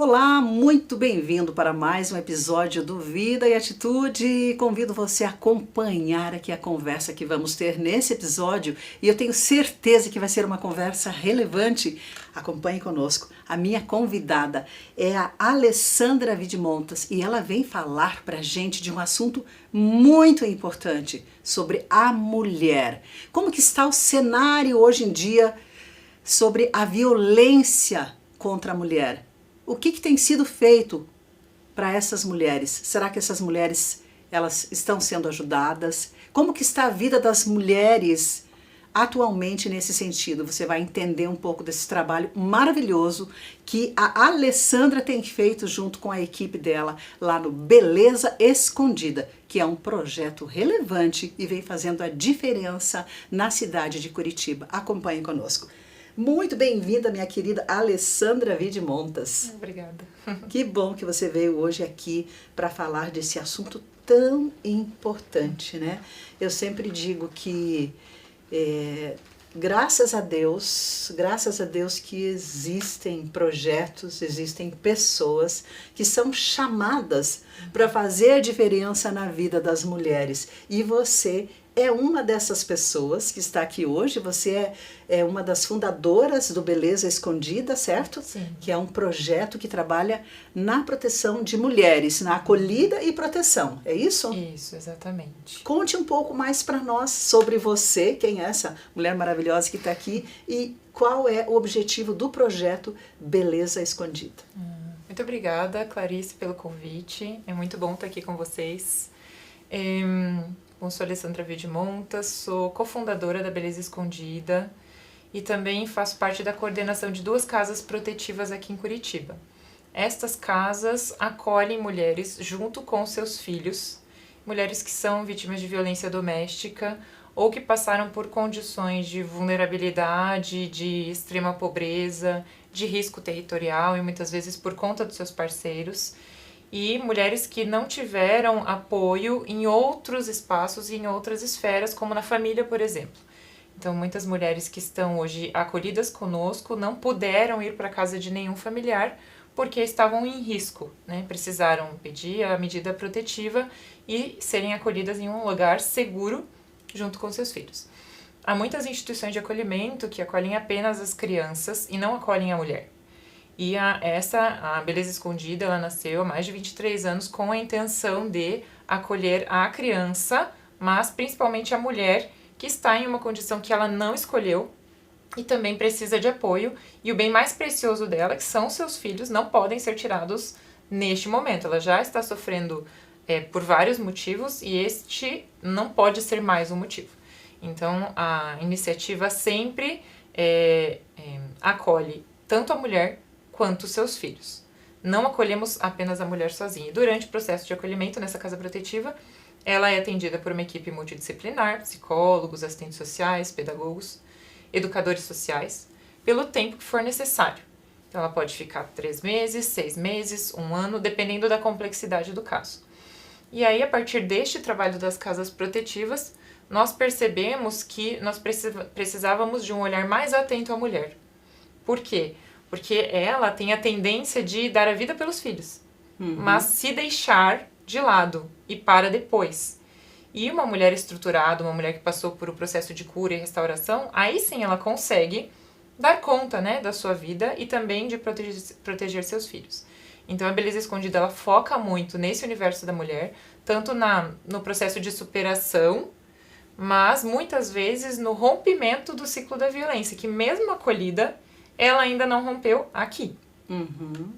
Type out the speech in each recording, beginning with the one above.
Olá, muito bem-vindo para mais um episódio do Vida e Atitude. Convido você a acompanhar aqui a conversa que vamos ter nesse episódio e eu tenho certeza que vai ser uma conversa relevante. Acompanhe conosco. A minha convidada é a Alessandra Vidmontas e ela vem falar para a gente de um assunto muito importante sobre a mulher. Como que está o cenário hoje em dia sobre a violência contra a mulher? O que tem sido feito para essas mulheres? Será que essas mulheres elas estão sendo ajudadas? Como que está a vida das mulheres atualmente nesse sentido? Você vai entender um pouco desse trabalho maravilhoso que a Alessandra tem feito junto com a equipe dela lá no Beleza Escondida, que é um projeto relevante e vem fazendo a diferença na cidade de Curitiba. Acompanhe conosco. Muito bem-vinda, minha querida Alessandra Vidmontas. Obrigada. Que bom que você veio hoje aqui para falar desse assunto tão importante, né? Eu sempre digo que graças a Deus que existem projetos, existem pessoas que são chamadas para fazer a diferença na vida das mulheres. E você é uma dessas pessoas que está aqui hoje. Você é uma das fundadoras do Beleza Escondida, certo? Sim. Que é um projeto que trabalha na proteção de mulheres, na acolhida e proteção. É isso? Isso, exatamente. Conte um pouco mais para nós sobre você, quem é essa mulher maravilhosa que está aqui e qual é o objetivo do projeto Beleza Escondida. Muito obrigada, Clarice, pelo convite. É muito bom estar aqui com vocês. Eu sou Alessandra Vidmontas, sou cofundadora da Beleza Escondida e também faço parte da coordenação de 2 casas protetivas aqui em Curitiba. Estas casas acolhem mulheres junto com seus filhos, mulheres que são vítimas de violência doméstica ou que passaram por condições de vulnerabilidade, de extrema pobreza, de risco territorial e muitas vezes por conta dos seus parceiros. E mulheres que não tiveram apoio em outros espaços e em outras esferas, como na família, por exemplo. Então, muitas mulheres que estão hoje acolhidas conosco não puderam ir para a casa de nenhum familiar porque estavam em risco, né? Precisaram pedir a medida protetiva e serem acolhidas em um lugar seguro junto com seus filhos. Há muitas instituições de acolhimento que acolhem apenas as crianças e não acolhem a mulher. E a Beleza Escondida, ela nasceu há mais de 23 anos com a intenção de acolher a criança, mas principalmente a mulher que está em uma condição que ela não escolheu e também precisa de apoio. E o bem mais precioso dela, que são seus filhos, não podem ser tirados neste momento. Ela já está sofrendo por vários motivos e este não pode ser mais um motivo. Então, a iniciativa sempre acolhe tanto a mulher quanto seus filhos. Não acolhemos apenas a mulher sozinha. E durante o processo de acolhimento nessa casa protetiva, ela é atendida por uma equipe multidisciplinar, psicólogos, assistentes sociais, pedagogos, educadores sociais, pelo tempo que for necessário. Então ela pode ficar 3 meses, 6 meses, 1 ano, dependendo da complexidade do caso. E aí, a partir deste trabalho das casas protetivas, nós percebemos que nós precisávamos de um olhar mais atento à mulher. Por quê? Porque ela tem a tendência de dar a vida pelos filhos, mas se deixar de lado e para depois. E uma mulher estruturada, uma mulher que passou por um processo de cura e restauração, aí sim ela consegue dar conta, né, da sua vida e também de proteger seus filhos. Então a Beleza Escondida, ela foca muito nesse universo da mulher, tanto no processo de superação, mas muitas vezes no rompimento do ciclo da violência, que mesmo acolhida, ela ainda não rompeu aqui.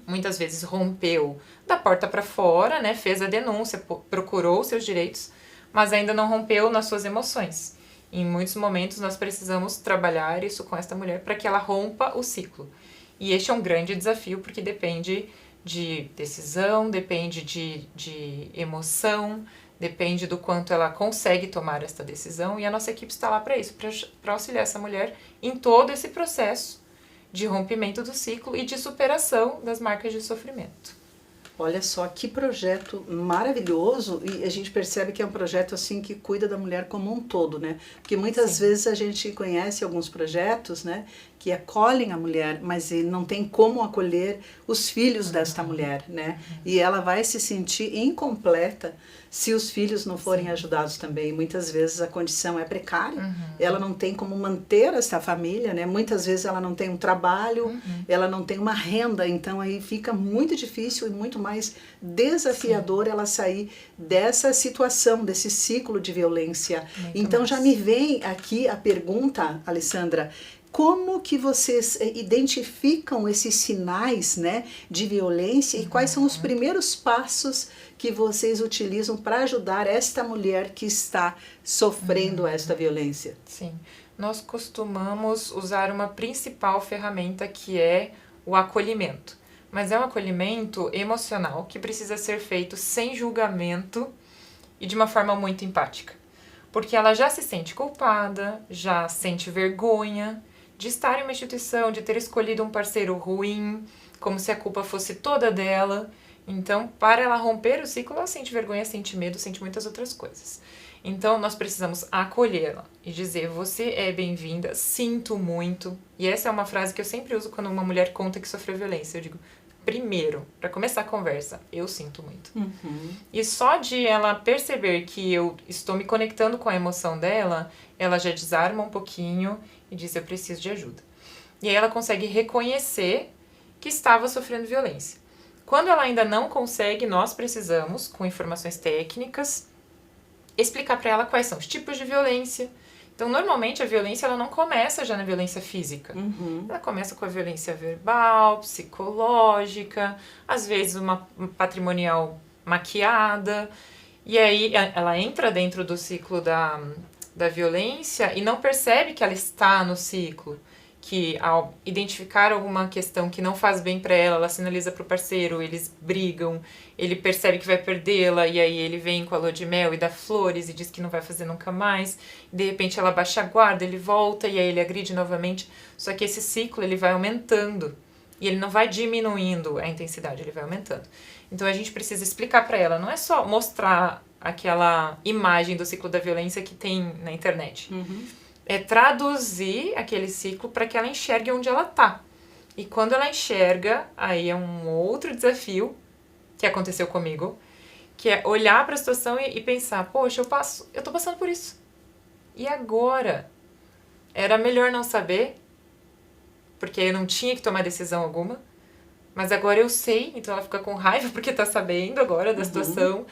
Muitas vezes rompeu da porta para fora, né? Fez a denúncia, procurou seus direitos, mas ainda não rompeu nas suas emoções. Em muitos momentos nós precisamos trabalhar isso com esta mulher para que ela rompa o ciclo. E este é um grande desafio porque depende de decisão, depende de emoção, depende do quanto ela consegue tomar esta decisão e a nossa equipe está lá para isso, para auxiliar essa mulher em todo esse processo de rompimento do ciclo e de superação das marcas de sofrimento. Olha só que projeto maravilhoso, e a gente percebe que é um projeto assim que cuida da mulher como um todo, né? Porque muitas vezes a gente conhece alguns projetos, né, que acolhem a mulher, mas ele não tem como acolher os filhos desta mulher, né? E ela vai se sentir incompleta se os filhos não forem ajudados também. Muitas vezes a condição é precária, ela não tem como manter essa família, né? Muitas vezes ela não tem um trabalho, ela não tem uma renda, então aí fica muito difícil e muito mais desafiador ela sair dessa situação, desse ciclo de violência. Muito então mais. já me vem aqui a pergunta, Alessandra, como que vocês identificam esses sinais, né, de violência e quais são os primeiros passos que vocês utilizam para ajudar esta mulher que está sofrendo esta violência? Sim, nós costumamos usar uma principal ferramenta que é o acolhimento. Mas é um acolhimento emocional que precisa ser feito sem julgamento e de uma forma muito empática. Porque ela já se sente culpada, já sente vergonha de estar em uma instituição, de ter escolhido um parceiro ruim, como se a culpa fosse toda dela. Então, para ela romper o ciclo, ela sente vergonha, sente medo, sente muitas outras coisas. Então, nós precisamos acolhê-la e dizer, você é bem-vinda, sinto muito. E essa é uma frase que eu sempre uso quando uma mulher conta que sofreu violência. Eu digo, primeiro, para começar a conversa, eu sinto muito. E só de ela perceber que eu estou me conectando com a emoção dela, ela já desarma um pouquinho e diz, eu preciso de ajuda. E aí ela consegue reconhecer que estava sofrendo violência. Quando ela ainda não consegue, nós precisamos, com informações técnicas, explicar para ela quais são os tipos de violência. Então, normalmente, a violência ela não começa já na violência física. Ela começa com a violência verbal, psicológica, às vezes uma patrimonial maquiada. E aí, ela entra dentro do ciclo da violência e não percebe que ela está no ciclo. Que ao identificar alguma questão que não faz bem para ela, ela sinaliza para o parceiro, eles brigam, ele percebe que vai perdê-la e aí ele vem com a lua de mel e dá flores e diz que não vai fazer nunca mais. De repente ela baixa a guarda, ele volta e aí ele agride novamente. Só que esse ciclo ele vai aumentando e ele não vai diminuindo a intensidade, ele vai aumentando. Então a gente precisa explicar para ela, não é só mostrar aquela imagem do ciclo da violência que tem na internet. É traduzir aquele ciclo para que ela enxergue onde ela tá. E quando ela enxerga, aí é um outro desafio que aconteceu comigo, que é olhar para a situação e pensar, poxa, eu tô passando por isso. E agora? Era melhor não saber, porque eu não tinha que tomar decisão alguma, mas agora eu sei, então ela fica com raiva porque tá sabendo agora da situação,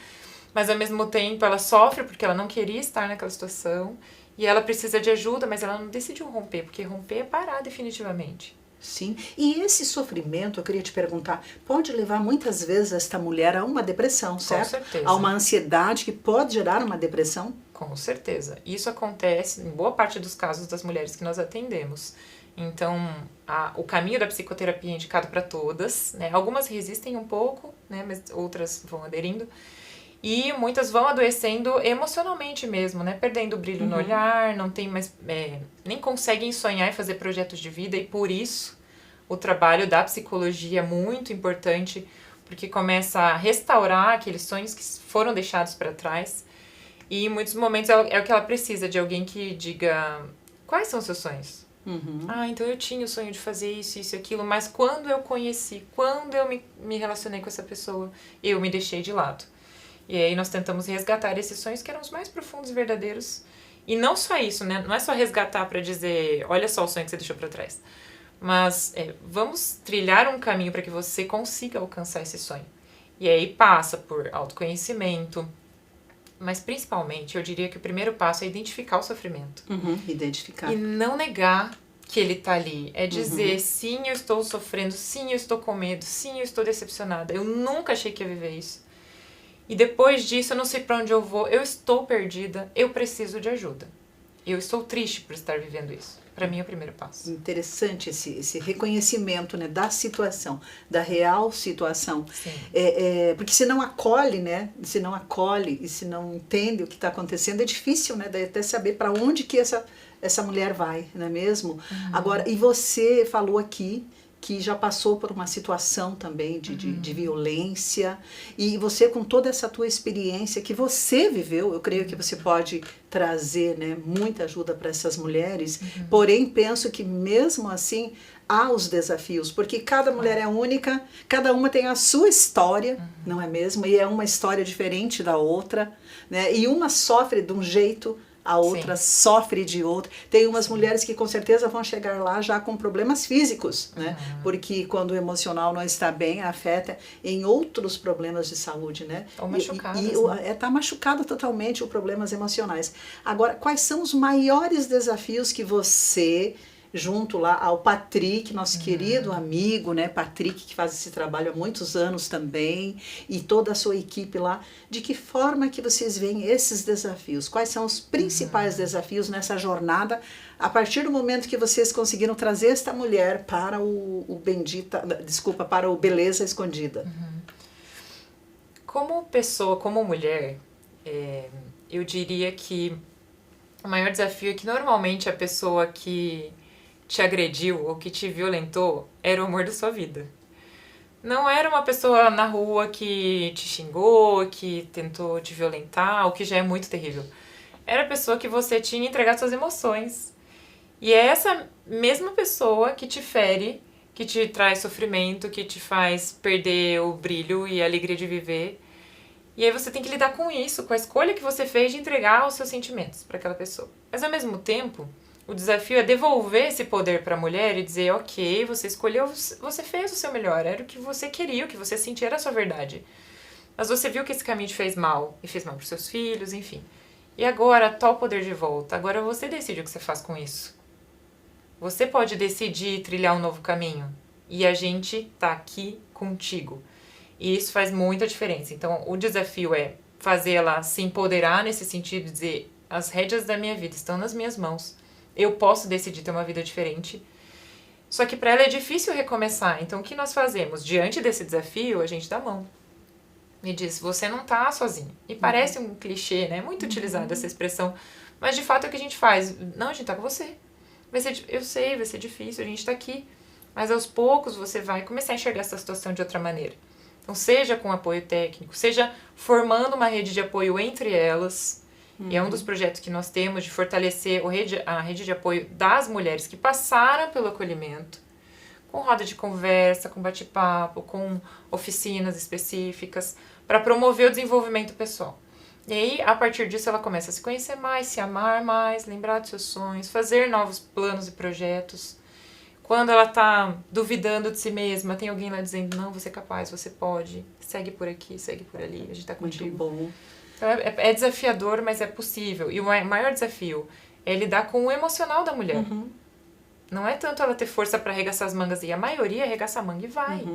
mas ao mesmo tempo ela sofre porque ela não queria estar naquela situação. E ela precisa de ajuda, mas ela não decidiu romper, porque romper é parar definitivamente. Sim, e esse sofrimento, eu queria te perguntar, pode levar muitas vezes esta mulher a uma depressão, certo? Com certeza. A uma ansiedade que pode gerar uma depressão? Com certeza. Isso acontece em boa parte dos casos das mulheres que nós atendemos. Então, o caminho da psicoterapia é indicado para todas, né? Algumas resistem um pouco, né? Mas outras vão aderindo. E muitas vão adoecendo emocionalmente mesmo, né? Perdendo o brilho no olhar, não tem mais, nem conseguem sonhar e fazer projetos de vida. E por isso o trabalho da psicologia é muito importante, porque começa a restaurar aqueles sonhos que foram deixados para trás. E em muitos momentos é o que ela precisa, de alguém que diga, quais são os seus sonhos? Então eu tinha o sonho de fazer isso, isso e aquilo, mas quando eu conheci, quando eu me relacionei com essa pessoa, eu me deixei de lado. E aí nós tentamos resgatar esses sonhos que eram os mais profundos e verdadeiros. E não só isso, né? Não é só resgatar para dizer, olha só o sonho que você deixou para trás. Mas vamos trilhar um caminho para que você consiga alcançar esse sonho. E aí passa por autoconhecimento. Mas principalmente, eu diria que o primeiro passo é identificar o sofrimento. Identificar. E não negar que ele tá ali. É dizer, sim, eu estou sofrendo, sim, eu estou com medo, sim, eu estou decepcionada. Eu nunca achei que ia viver isso. E depois disso, eu não sei para onde eu vou, eu estou perdida, eu preciso de ajuda. Eu estou triste por estar vivendo isso. Para mim é o primeiro passo. Interessante esse reconhecimento, né, da situação, da real situação. Sim. Porque se não acolhe, né, se não acolhe e se não entende o que está acontecendo, é difícil, né, até saber para onde que essa mulher vai, não é mesmo? Agora, e você falou aqui que já passou por uma situação também de violência, e você, com toda essa tua experiência que você viveu, eu creio que você pode trazer, né, muita ajuda para essas mulheres, porém penso que mesmo assim há os desafios, porque cada mulher é única, cada uma tem a sua história, não é mesmo? E é uma história diferente da outra, né? E uma sofre de um jeito, a outra sofre de outro. Tem umas mulheres que com certeza vão chegar lá já com problemas físicos, né? Porque quando o emocional não está bem, afeta em outros problemas de saúde, né? Ou machucadas, né? Tá machucada totalmente os problemas emocionais. Agora, quais são os maiores desafios que você, junto lá ao Patrick, nosso querido amigo, né, Patrick, que faz esse trabalho há muitos anos também, e toda a sua equipe lá, de que forma que vocês veem esses desafios? Quais são os principais desafios nessa jornada, a partir do momento que vocês conseguiram trazer esta mulher para para o Beleza Escondida? Como pessoa, como mulher, eu diria que o maior desafio é que normalmente a pessoa que te agrediu ou que te violentou era o amor da sua vida. Não era uma pessoa na rua que te xingou, que tentou te violentar, o que já é muito terrível. Era a pessoa que você tinha entregado suas emoções. E é essa mesma pessoa que te fere, que te traz sofrimento, que te faz perder o brilho e a alegria de viver. E aí você tem que lidar com isso, com a escolha que você fez de entregar os seus sentimentos para aquela pessoa. Mas ao mesmo tempo, o desafio é devolver esse poder para a mulher e dizer, ok, você escolheu, você fez o seu melhor, era o que você queria, o que você sentia era a sua verdade. Mas você viu que esse caminho te fez mal, e fez mal para os seus filhos, enfim. E agora, tá o poder de volta, agora você decide o que você faz com isso. Você pode decidir trilhar um novo caminho, e a gente tá aqui contigo. E isso faz muita diferença. Então, o desafio é fazer ela se empoderar nesse sentido de dizer, as rédeas da minha vida estão nas minhas mãos, eu posso decidir ter uma vida diferente. Só que para ela é difícil recomeçar. Então o que nós fazemos? Diante desse desafio, a gente dá a mão. E diz, você não tá sozinho. E parece um clichê, né? Muito utilizada essa expressão. Mas de fato é o que a gente faz. Não, a gente tá com você. Eu sei, vai ser difícil, a gente tá aqui. Mas aos poucos você vai começar a enxergar essa situação de outra maneira. Então seja com apoio técnico, seja formando uma rede de apoio entre elas. E é um dos projetos que nós temos de fortalecer a rede de apoio das mulheres que passaram pelo acolhimento, com roda de conversa, com bate-papo, com oficinas específicas, para promover o desenvolvimento pessoal. E aí, a partir disso, ela começa a se conhecer mais, se amar mais, lembrar dos seus sonhos, fazer novos planos e projetos. Quando ela está duvidando de si mesma, tem alguém lá dizendo, não, você é capaz, você pode, segue por aqui, segue por ali, a gente está contigo. Muito bom. É desafiador, mas é possível. E o maior desafio é lidar com o emocional da mulher. Não é tanto ela ter força para arregaçar as mangas, e a maioria arregaça a manga e vai.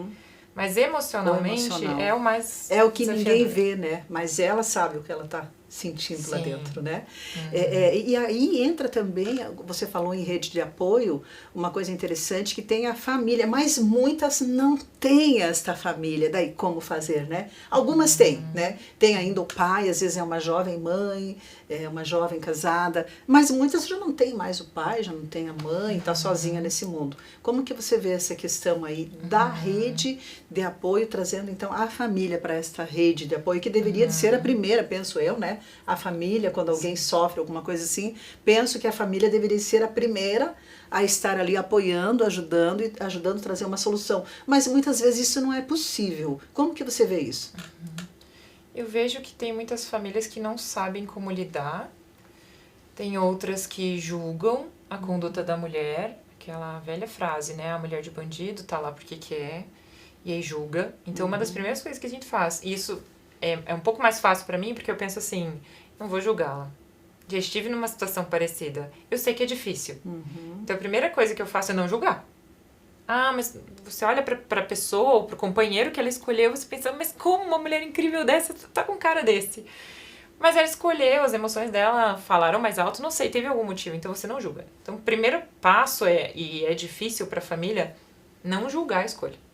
Mas emocionalmente é o mais é o que desafiador. ninguém vê, né? Mas ela sabe o que ela está sentindo lá dentro, né? E aí entra também, você falou em rede de apoio, uma coisa interessante que tem a família, mas muitas não têm esta família, daí como fazer, né? Algumas têm, né? Tem ainda o pai, às vezes é uma jovem mãe, é uma jovem casada, mas muitas já não têm mais o pai, já não tem a mãe, está sozinha nesse mundo. Como que você vê essa questão aí da rede de apoio, trazendo então a família para esta rede de apoio, que deveria de ser a primeira, penso eu, né? A família, quando alguém sofre alguma coisa assim, penso que a família deveria ser a primeira a estar ali apoiando, ajudando e ajudando a trazer uma solução. Mas muitas vezes isso não é possível. Como que você vê isso? Eu vejo que tem muitas famílias que não sabem como lidar, tem outras que julgam a conduta da mulher, aquela velha frase, né? A mulher de bandido tá lá porque quer, e aí julga. Então, uma das primeiras coisas que a gente faz, e isso é um pouco mais fácil pra mim, porque eu penso assim, não vou julgá-la. Já estive numa situação parecida. Eu sei que é difícil. Então, a primeira coisa que eu faço é não julgar. Ah, mas você olha pra pessoa ou pro companheiro que ela escolheu, você pensa, mas como uma mulher incrível dessa tá com cara desse? Mas ela escolheu, as emoções dela falaram mais alto, não sei, teve algum motivo, então você não julga. Então, o primeiro passo e é difícil pra família, não julgar a escolha.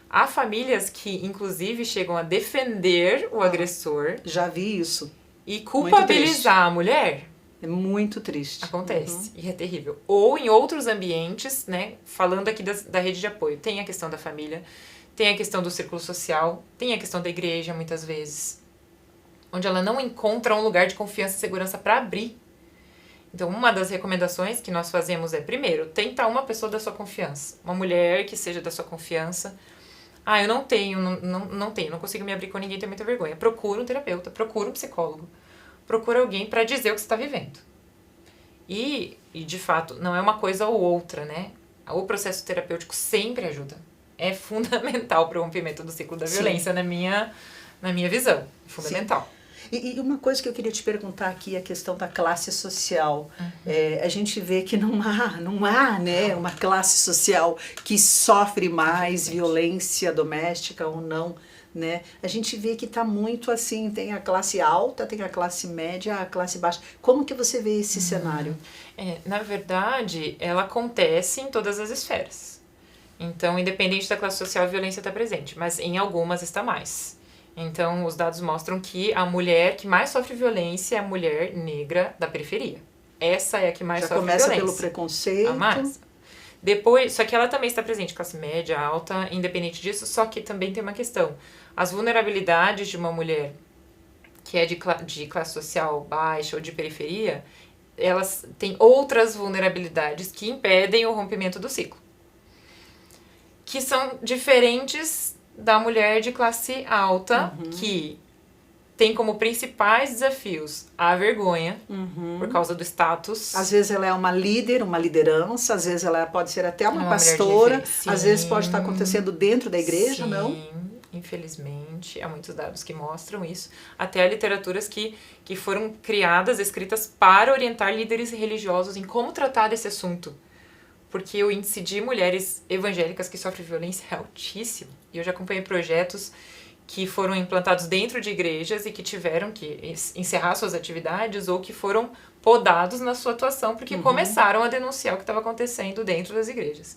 Há famílias que, inclusive, chegam a defender o agressor. Já vi isso. E culpabilizar a mulher. É muito triste. Acontece, e é terrível. Ou em outros ambientes, né, falando aqui da rede de apoio, tem a questão da família, tem a questão do círculo social, tem a questão da igreja, muitas vezes, onde ela não encontra um lugar de confiança e segurança para abrir. Então, uma das recomendações que nós fazemos é, primeiro, tentar uma pessoa da sua confiança, uma mulher que seja da sua confiança. Eu não tenho, não consigo me abrir com ninguém, tenho muita vergonha. Procura um terapeuta, procura um psicólogo, procura alguém para dizer o que você está vivendo. E, de fato, não é uma coisa ou outra, né? O processo terapêutico sempre ajuda. É fundamental para o rompimento do ciclo da violência, na minha visão. Fundamental. E uma coisa que eu queria te perguntar aqui é a questão da classe social. A gente vê que não há, né, uma classe social que sofre mais violência doméstica ou não, né? A gente vê que está muito assim, tem a classe alta, tem a classe média, a classe baixa. Como que você vê esse cenário? Na verdade, ela acontece em todas as esferas. Então, independente da classe social, a violência está presente, mas em algumas está mais. Então, os dados mostram que a mulher que mais sofre violência é a mulher negra da periferia. Essa é a que mais sofre violência. Já começa pelo preconceito. A mais. Depois, só que ela também está presente, classe média, alta, independente disso, só que também tem uma questão. As vulnerabilidades de uma mulher que é de classe social baixa ou de periferia, elas têm outras vulnerabilidades que impedem o rompimento do ciclo. Que são diferentes da mulher de classe alta, que tem como principais desafios a vergonha, por causa do status. Às vezes ela é uma líder, uma liderança, às vezes ela pode ser até uma pastora, às vezes pode estar acontecendo dentro da igreja, não? Infelizmente, há muitos dados que mostram isso. Até há literaturas que foram criadas, escritas para orientar líderes religiosos em como tratar desse assunto. Porque o índice de mulheres evangélicas que sofrem violência é altíssimo. E eu já acompanhei projetos que foram implantados dentro de igrejas e que tiveram que encerrar suas atividades ou que foram podados na sua atuação porque começaram a denunciar o que estava acontecendo dentro das igrejas.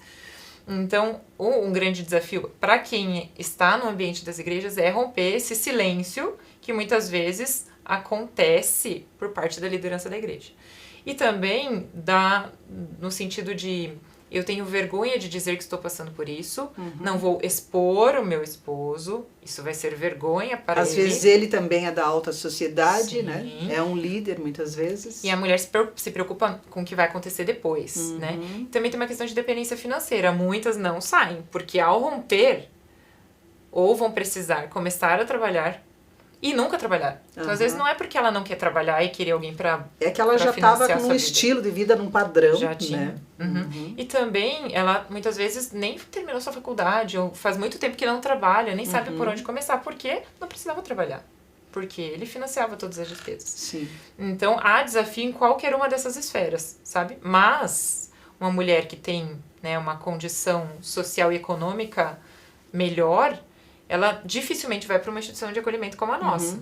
Então, um grande desafio para quem está no ambiente das igrejas é romper esse silêncio que muitas vezes acontece por parte da liderança da igreja. E também no sentido de eu tenho vergonha de dizer que estou passando por isso, não vou expor o meu esposo, isso vai ser vergonha para ele. Às vezes ele também é da alta sociedade, né? É um líder muitas vezes. E a mulher se preocupa com o que vai acontecer depois, né? Também tem uma questão de dependência financeira, muitas não saem, porque ao romper, ou vão precisar começar a trabalhar, e nunca trabalhar. Então, às vezes, não é porque ela não quer trabalhar e querer alguém pra é que ela já estava com um estilo de vida, num padrão. Já tinha. Né? E também, ela, muitas vezes, nem terminou sua faculdade, ou faz muito tempo que não trabalha, nem sabe por onde começar, porque não precisava trabalhar. Porque ele financiava todas as despesas. Sim. Então, há desafio em qualquer uma dessas esferas, sabe? Mas, uma mulher que tem, né, uma condição social e econômica melhor, ela dificilmente vai para uma instituição de acolhimento como a nossa.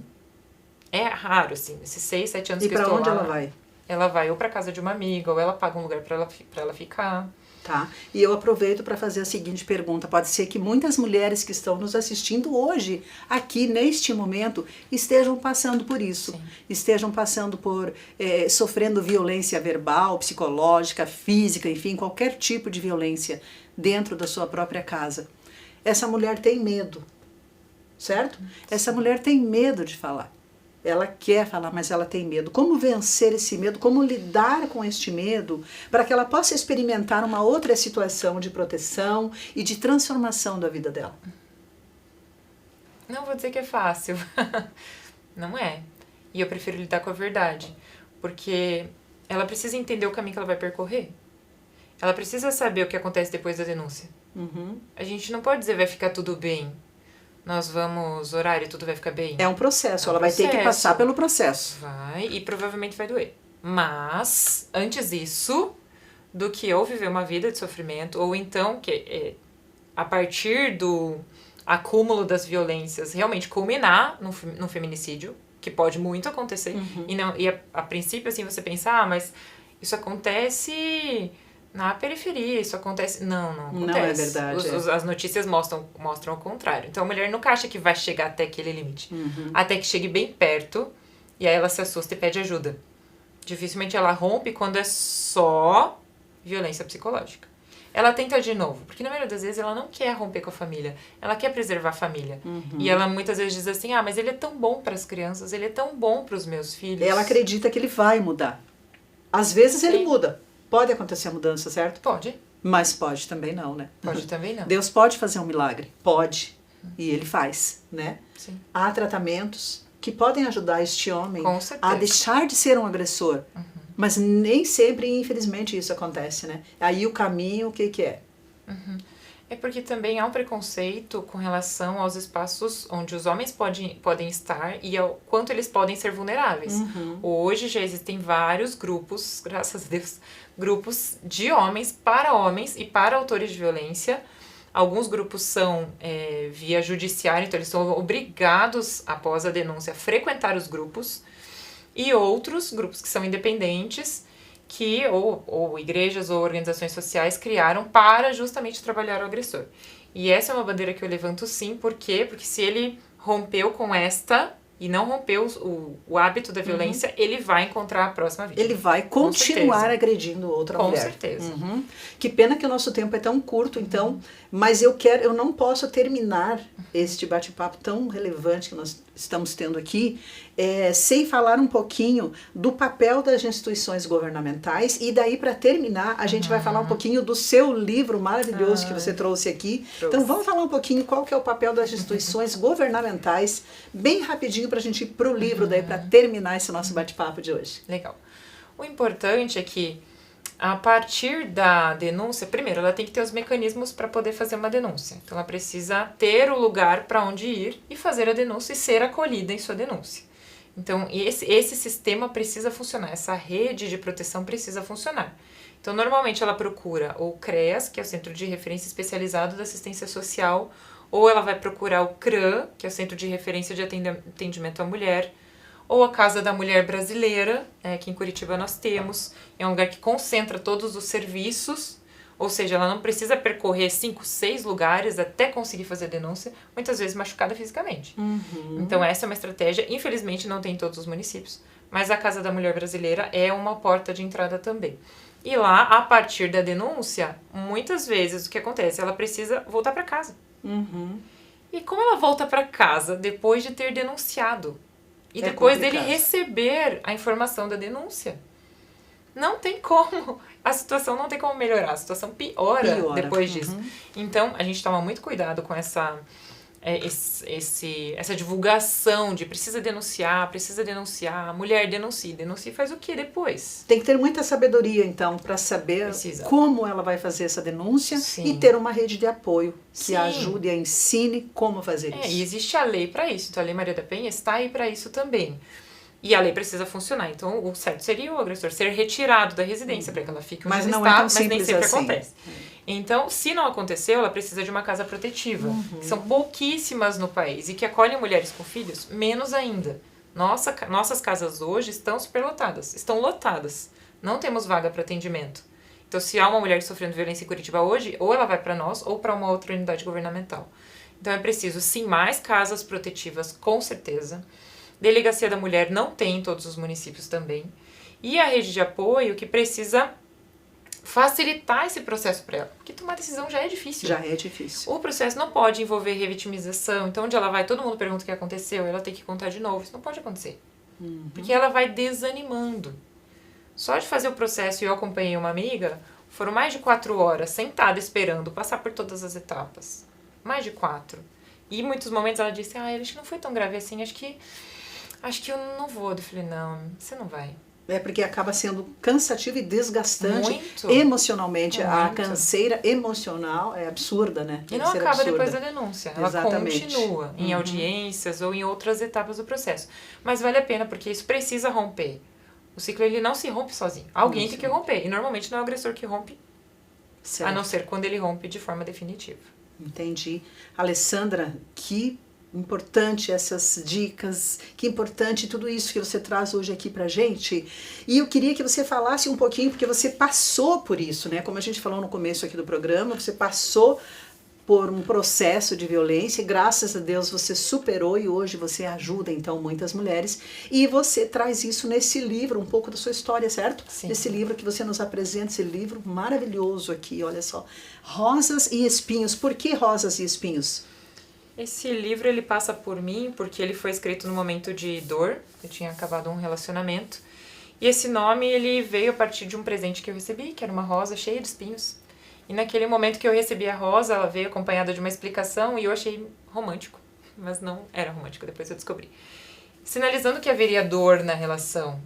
É raro, assim, esses 6, 7 anos que eu estou lá. E para onde ela vai? Ela vai ou para casa de uma amiga, ou ela paga um lugar para ela ficar. Tá. E eu aproveito para fazer a seguinte pergunta. Pode ser que muitas mulheres que estão nos assistindo hoje, aqui neste momento, estejam passando por isso. Sim. Estejam passando por, sofrendo violência verbal, psicológica, física, enfim, qualquer tipo de violência dentro da sua própria casa. Essa mulher tem medo, certo? Essa mulher tem medo de falar. Ela quer falar, mas ela tem medo. Como vencer esse medo? Como lidar com este medo para que ela possa experimentar uma outra situação de proteção e de transformação da vida dela? Não vou dizer que é fácil. Não é. E eu prefiro lidar com a verdade. Porque ela precisa entender o caminho que ela vai percorrer. Ela precisa saber o que acontece depois da denúncia. A gente não pode dizer vai ficar tudo bem. Nós vamos orar e tudo vai ficar bem. É um processo, ela vai ter que passar pelo processo. Vai, e provavelmente vai doer. Mas, antes disso, do que eu viver uma vida de sofrimento, ou então, a partir do acúmulo das violências, realmente culminar no feminicídio, que pode muito acontecer. E a princípio, assim, você pensa, mas isso acontece na periferia, isso acontece. Não acontece. Não é verdade. As notícias mostram o contrário. Então a mulher nunca acha que vai chegar até aquele limite. Até que chegue bem perto, e aí ela se assusta e pede ajuda. Dificilmente ela rompe quando é só violência psicológica. Ela tenta de novo, porque na maioria das vezes ela não quer romper com a família, ela quer preservar a família. E ela muitas vezes diz assim, mas ele é tão bom para as crianças, ele é tão bom para os meus filhos. Ela acredita que ele vai mudar. Às vezes Sim. ele muda. Pode acontecer a mudança, certo? Pode. Mas pode também não, né? Pode também não. Deus pode fazer um milagre. Pode. E ele faz, né? Sim. Há tratamentos que podem ajudar este homem Com certeza. a deixar de ser um agressor. Mas nem sempre, infelizmente, isso acontece, né? Aí o caminho, o que é? É porque também há um preconceito com relação aos espaços onde os homens podem estar e ao quanto eles podem ser vulneráveis. Hoje já existem vários grupos, graças a Deus, grupos de homens e para autores de violência. Alguns grupos são via judiciário, então eles são obrigados, após a denúncia, a frequentar os grupos. E outros grupos que são independentes, que ou igrejas ou organizações sociais criaram para justamente trabalhar o agressor. E essa é uma bandeira que eu levanto sim, por quê? Porque se ele rompeu com esta e não rompeu o hábito da violência, ele vai encontrar a próxima vítima. Ele vai continuar agredindo outra mulher. Com certeza. Que pena que o nosso tempo é tão curto, então, mas eu não posso terminar este bate-papo tão relevante que nós estamos tendo aqui sem falar um pouquinho do papel das instituições governamentais, e daí, para terminar, a gente vai falar um pouquinho do seu livro maravilhoso que você trouxe aqui. Então vamos falar um pouquinho qual que é o papel das instituições governamentais, bem rapidinho, para a gente ir para o livro, daí, para terminar esse nosso bate-papo de hoje. Legal. O importante é que, a partir da denúncia, primeiro, ela tem que ter os mecanismos para poder fazer uma denúncia. Então, ela precisa ter o lugar para onde ir e fazer a denúncia e ser acolhida em sua denúncia. Então, esse sistema precisa funcionar, essa rede de proteção precisa funcionar. Então, normalmente, ela procura o CREAS, que é o Centro de Referência Especializado da Assistência Social, ou ela vai procurar o CRAM, que é o Centro de Referência de Atendimento à Mulher, ou a Casa da Mulher Brasileira, que em Curitiba nós temos. É um lugar que concentra todos os serviços, ou seja, ela não precisa percorrer 5, 6 lugares até conseguir fazer denúncia, muitas vezes machucada fisicamente. Então essa é uma estratégia, infelizmente não tem em todos os municípios, mas a Casa da Mulher Brasileira é uma porta de entrada também. E lá, a partir da denúncia, muitas vezes o que acontece? Ela precisa voltar para casa. E como ela volta para casa depois de ter denunciado? E depois dele receber a informação da denúncia? Não tem como. A situação não tem como melhorar. A situação piora. Depois disso. Então, a gente toma muito cuidado com essa divulgação de precisa denunciar, mulher denuncie faz o que depois? Tem que ter muita sabedoria, então, para saber como ela vai fazer essa denúncia. Sim. E ter uma rede de apoio que ajude e ensine como fazer isso. E existe a lei para isso. Então, a Lei Maria da Penha está aí para isso também. E a lei precisa funcionar. Então, o certo seria o agressor ser retirado da residência para que ela fique onde ela está, mas nem sempre acontece. Então, se não aconteceu, ela precisa de uma casa protetiva, que são pouquíssimas no país, e que acolhem mulheres com filhos, menos ainda. Nossas casas hoje estão superlotadas, estão lotadas. Não temos vaga para atendimento. Então, se há uma mulher sofrendo violência em Curitiba hoje, ou ela vai para nós, ou para uma outra unidade governamental. Então, é preciso, sim, mais casas protetivas, com certeza. Delegacia da Mulher não tem em todos os municípios também. E a rede de apoio que precisa facilitar esse processo para ela. Porque tomar decisão já é difícil. Já é difícil. O processo não pode envolver revitimização. Então, onde ela vai, todo mundo pergunta o que aconteceu, ela tem que contar de novo. Isso não pode acontecer. Porque ela vai desanimando. Só de fazer o processo, e eu acompanhei uma amiga, foram mais de 4 horas sentada esperando passar por todas as etapas. Mais de 4. E em muitos momentos ela disse, acho que não foi tão grave assim, acho que eu não vou. Eu falei, não, você não vai. É porque acaba sendo cansativo e desgastante. Muito. Emocionalmente. Muito. A canseira emocional é absurda, né? E não acaba depois da denúncia. Ela continua em audiências ou em outras etapas do processo. Mas vale a pena, porque isso precisa romper. O ciclo ele não se rompe sozinho. Alguém tem que romper. E normalmente não é o agressor que rompe, certo. A não ser quando ele rompe de forma definitiva. Entendi. Alessandra, que importante essas dicas, que importante tudo isso que você traz hoje aqui pra gente. E eu queria que você falasse um pouquinho, porque você passou por isso, né? Como a gente falou no começo aqui do programa, você passou por um processo de violência, e graças a Deus você superou e hoje você ajuda então muitas mulheres, e você traz isso nesse livro, um pouco da sua história, certo? Sim. Nesse livro que você nos apresenta, esse livro maravilhoso aqui, olha só, Rosas e Espinhos. Por que Rosas e Espinhos? Esse livro ele passa por mim porque ele foi escrito no momento de dor, eu tinha acabado um relacionamento, e esse nome ele veio a partir de um presente que eu recebi, que era uma rosa cheia de espinhos. E naquele momento que eu recebi a rosa, ela veio acompanhada de uma explicação e eu achei romântico, mas não era romântico, depois eu descobri. Sinalizando que haveria dor na relação.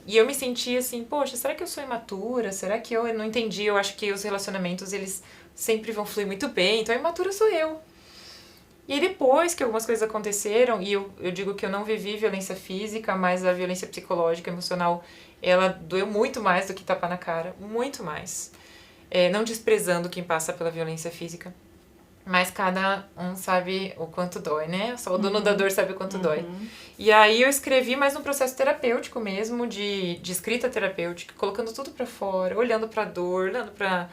E eu me senti assim, poxa, será que eu sou imatura? Será que eu não entendi? Eu acho que os relacionamentos, eles sempre vão fluir muito bem, então a imatura sou eu. E aí depois que algumas coisas aconteceram, e eu digo que eu não vivi violência física, mas a violência psicológica, emocional, ela doeu muito mais do que tapa na cara, muito mais. Não desprezando quem passa pela violência física, mas cada um sabe o quanto dói, né? Só o dono da dor sabe o quanto dói. E aí eu escrevi mais um processo terapêutico mesmo, de escrita terapêutica, colocando tudo pra fora, olhando pra dor, olhando pra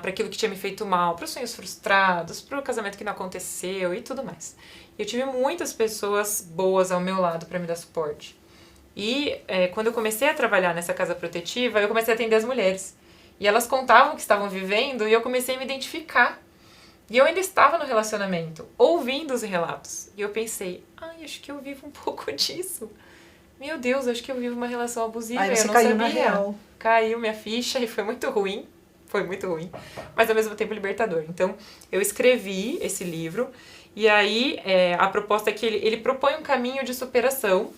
aquilo que tinha me feito mal, para os sonhos frustrados, para o casamento que não aconteceu e tudo mais. Eu tive muitas pessoas boas ao meu lado para me dar suporte. E quando eu comecei a trabalhar nessa casa protetiva, eu comecei a atender as mulheres. E elas contavam o que estavam vivendo e eu comecei a me identificar. E eu ainda estava no relacionamento, ouvindo os relatos. E eu pensei, acho que eu vivo um pouco disso. Meu Deus, acho que eu vivo uma relação abusiva. Aí você eu não caiu sabia. na real. Caiu minha ficha e foi muito ruim. Foi muito ruim, mas ao mesmo tempo libertador. Então, eu escrevi esse livro, e aí a proposta é que ele propõe um caminho de superação.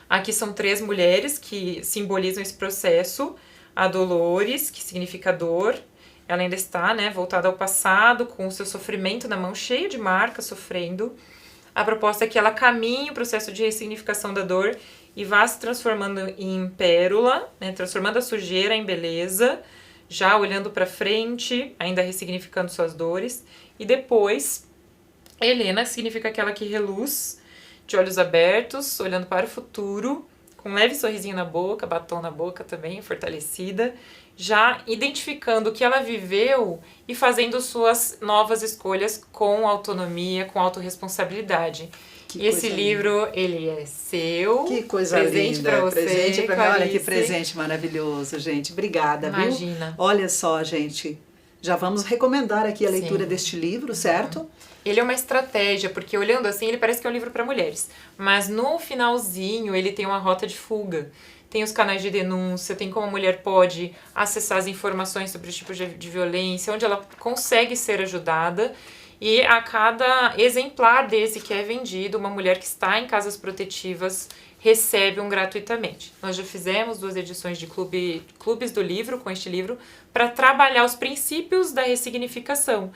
Aqui são 3 mulheres que simbolizam esse processo. A Dolores, que significa dor, ela ainda está, né, voltada ao passado, com o seu sofrimento na mão, cheio de marcas, sofrendo. A proposta é que ela caminhe o processo de ressignificação da dor e vá se transformando em pérola, né, transformando a sujeira em beleza, já olhando para frente, ainda ressignificando suas dores. E depois, Helena significa aquela que reluz, de olhos abertos, olhando para o futuro, com um leve sorrisinho na boca, batom na boca também, fortalecida, já identificando o que ela viveu e fazendo suas novas escolhas com autonomia, com autorresponsabilidade. E esse livro, ele é seu. Que coisa presente linda. Pra você, presente pra mim. Olha que Clarice. presente maravilhoso, gente. Obrigada, Imagina. viu? Olha só, gente. Já vamos recomendar aqui a leitura Sim. deste livro, certo? Ele é uma estratégia, porque olhando assim, ele parece que é um livro para mulheres. Mas no finalzinho, ele tem uma rota de fuga. Tem os canais de denúncia, tem como a mulher pode acessar as informações sobre os tipos de violência, onde ela consegue ser ajudada. E a cada exemplar desse que é vendido, uma mulher que está em casas protetivas recebe um gratuitamente. Nós já fizemos 2 edições de clubes do livro, com este livro, para trabalhar os princípios da ressignificação.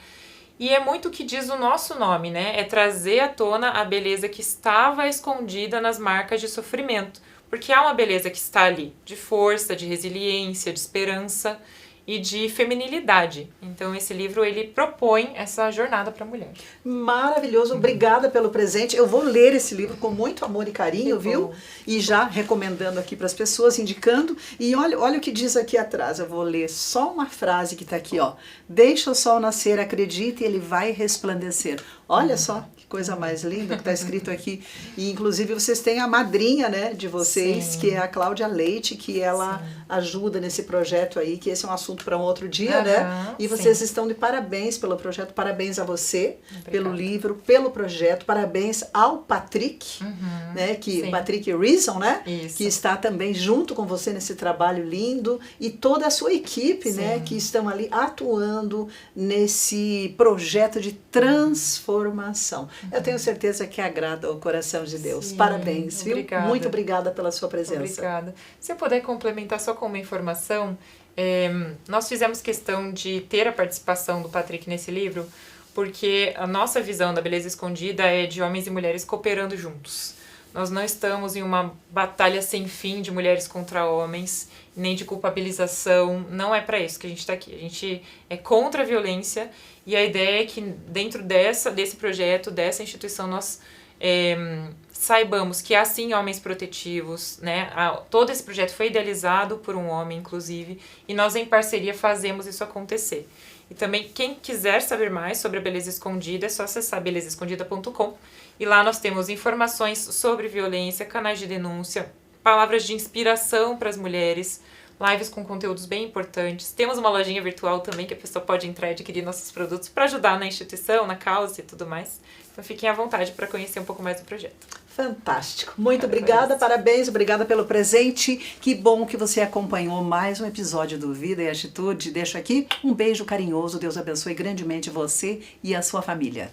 E é muito o que diz o nosso nome, né? É trazer à tona a beleza que estava escondida nas marcas de sofrimento. Porque há uma beleza que está ali, de força, de resiliência, de esperança e de feminilidade. Então esse livro, ele propõe essa jornada para a mulher. Maravilhoso, obrigada pelo presente. Eu vou ler esse livro com muito amor e carinho, Que viu? bom. E já recomendando aqui para as pessoas, indicando. E olha o que diz aqui atrás. Eu vou ler só uma frase que está aqui, ó. Deixa o sol nascer, acredite, ele vai resplandecer. Olha só que coisa mais linda que está escrito aqui. E inclusive vocês têm a madrinha, né, de vocês, Sim. que é a Cláudia Leite, que ela ajuda nesse projeto aí, que esse é um assunto para um outro dia, né? E vocês estão de parabéns pelo projeto, parabéns a você, pelo livro, pelo projeto, parabéns ao Patrick, né? Que Sim. Patrick Reason, né? Isso. Que está também junto com você nesse trabalho lindo, e toda a sua equipe, né? Que estão ali atuando nesse projeto de transformação. Eu tenho certeza que agrada ao coração de Deus. Sim, Parabéns, viu? obrigada. Muito obrigada pela sua presença. Obrigada. Se eu puder complementar só com uma informação, nós fizemos questão de ter a participação do Patrick nesse livro, porque a nossa visão da beleza escondida é de homens e mulheres cooperando juntos. Nós não estamos em uma batalha sem fim de mulheres contra homens, nem de culpabilização. Não é para isso que a gente está aqui. A gente é contra a violência, e a ideia é que dentro desse projeto, dessa instituição, nós saibamos que há sim homens protetivos, né? Todo esse projeto foi idealizado por um homem, inclusive, e nós em parceria fazemos isso acontecer. E também, quem quiser saber mais sobre a beleza escondida, é só acessar belezaescondida.com. E lá nós temos informações sobre violência, canais de denúncia, palavras de inspiração para as mulheres, lives com conteúdos bem importantes. Temos uma lojinha virtual também que a pessoa pode entrar e adquirir nossos produtos para ajudar na instituição, na causa e tudo mais. Então fiquem à vontade para conhecer um pouco mais do projeto. Fantástico. Muito obrigada, parabéns, obrigada pelo presente. Que bom que você acompanhou mais um episódio do Vida e Atitude. Deixo aqui um beijo carinhoso. Deus abençoe grandemente você e a sua família.